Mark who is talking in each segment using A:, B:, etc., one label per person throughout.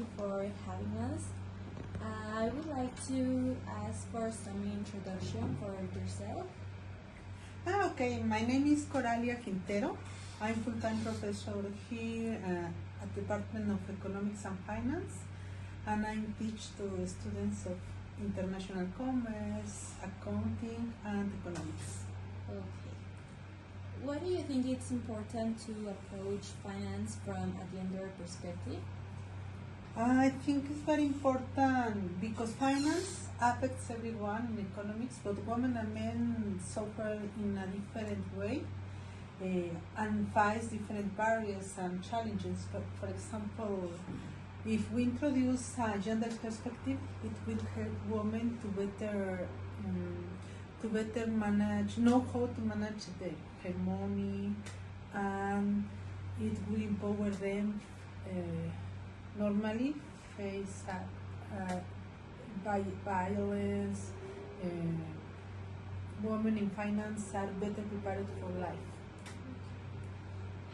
A: you for having us. I would like to ask for some introduction for yourself.
B: Okay, my name is Coralia. I'm full-time professor here at the Department of Economics and Finance, and I teach to students of international commerce, accounting, and economics.
A: Okay. Why do you think it's important to approach finance from a gender perspective?
B: I think it's very important because finance affects everyone in economics, but women and men suffer in a different way and face different barriers and challenges. For example, if we introduce a gender perspective, it will help women to better manage, know how to manage their money, and it will empower them. Normally face violence. Women in finance are better prepared for life.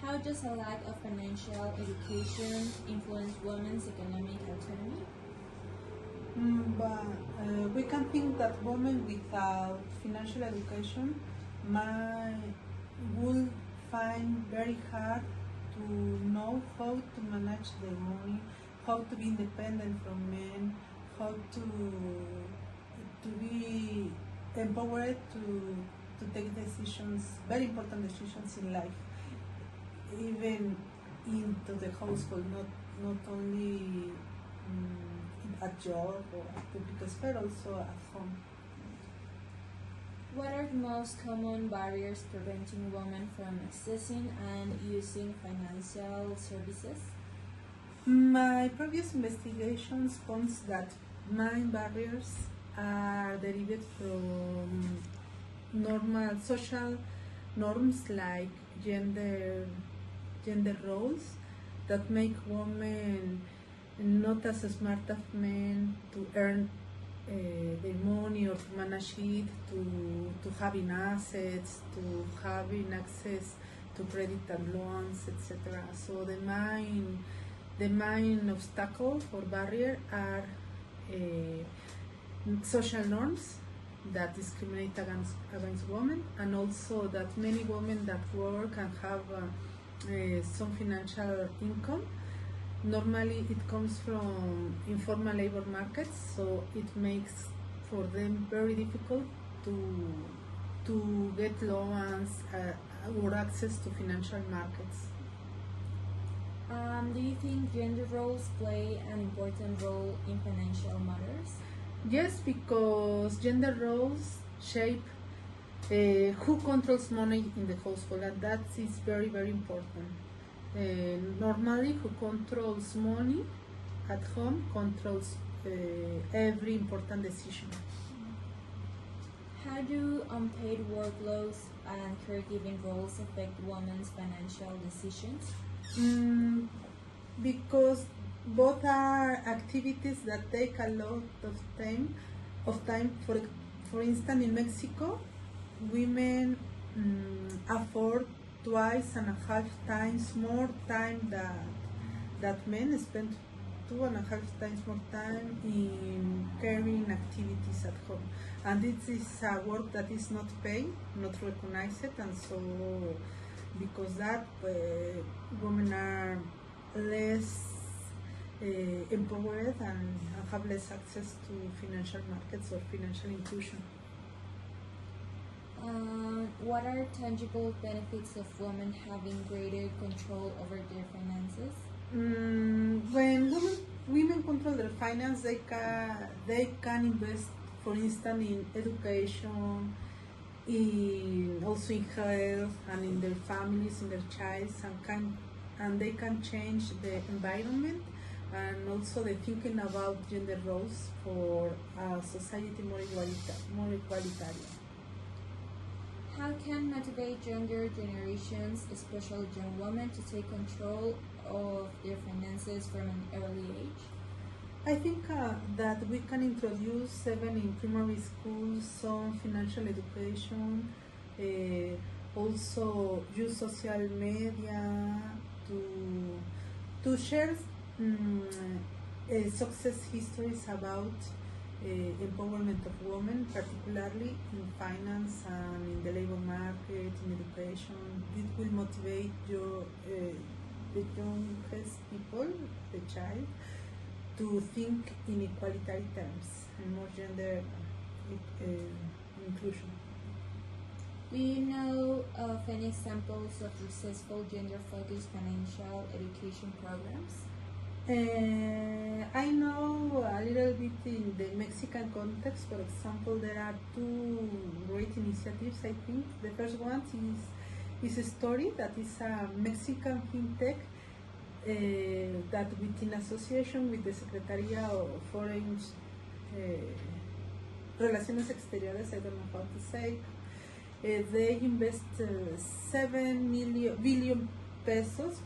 A: How does a lack of financial education influence women's economic autonomy?
B: We can think that women without financial education will find very hard to know how to manage their money, how to be independent from men, how to be empowered to take decisions, very important decisions in life, even into the household, not only at job or at public sphere, also at home.
A: What are the most common barriers preventing women from accessing and using financial services?
B: My previous investigations found that main barriers are derived from normal social norms like gender roles that make women not as smart as men to earn their money or to manage it, to having assets, to having access to credit and loans, etc. So the main obstacle or barrier are social norms that discriminate against women, and also that many women that work and have some financial income, normally it comes from informal labor markets, so it makes for them very difficult to get loans or access to financial markets.
A: Do you think gender roles play an important role in financial matters?
B: Yes, because gender roles shape who controls money in the household, and that is very, very important. Normally, who controls money at home controls every important decision.
A: How do unpaid workloads and caregiving roles affect women's financial decisions?
B: Because both are activities that take a lot of time. For instance, in Mexico, women afford twice and a half times more time that men spend 2.5 times more time in caring activities at home, and this is a work that is not paid, not recognized, and so because that women are less empowered and have less access to financial markets or financial inclusion.
A: What are tangible benefits of women having greater control over their finances?
B: When women control their finance, they can invest, for instance, in education, also in health, and in their families, in their childs, and they can change the environment, and also the thinking about gender roles for a society more equalitarian.
A: How can motivate younger generations, especially young women, to take control of their finances from an early age?
B: I think that we can introduce even in primary schools some financial education, also use social media to share success histories about empowerment of women, particularly in finance and in the labor market, in education. It will motivate the youngest people, the child, to think in equality terms and more gender inclusion.
A: Do you know of any examples of successful gender-focused financial education programs?
B: I know a little bit in the Mexican context. For example, there are two great initiatives, I think. The first one is a story that is a Mexican fintech that within association with the Secretaría of Foreign Relaciones Exteriores, I don't know how to say, they invest 7 billion pesos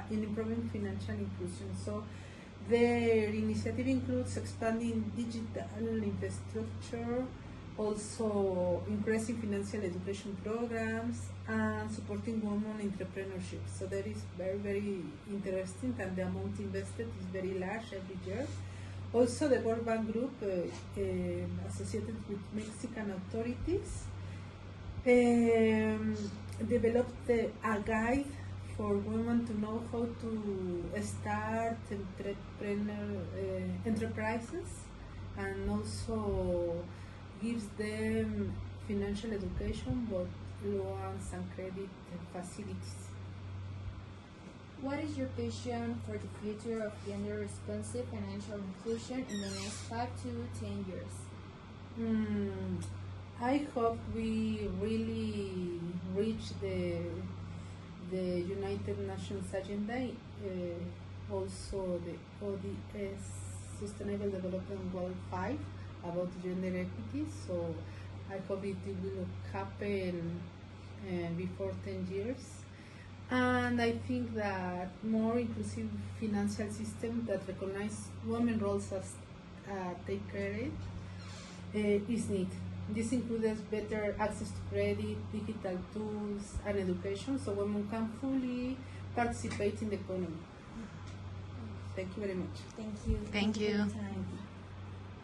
B: in improving financial inclusion. So their initiative includes expanding digital infrastructure, also increasing financial education programs, and supporting women entrepreneurship. So that is very, very interesting, and the amount invested is very large every year. Also, the World Bank Group, associated with Mexican authorities, developed a guide for women to know how to start enterprises, and also gives them financial education, both loans and credit facilities.
A: What is your vision for the future of gender-responsive financial inclusion in the next 5 to 10 years?
B: I hope we really reach the United Nations agenda, also the ODS Sustainable Development Goal 5 about gender equity. So I hope it will happen before 10 years. And I think that more inclusive financial system that recognize women's roles as take credit is needed. This includes better access to credit, digital tools, and education, so women can fully participate in the economy. Thank you very much.
A: Thank you.
C: Thank you.
A: For your time.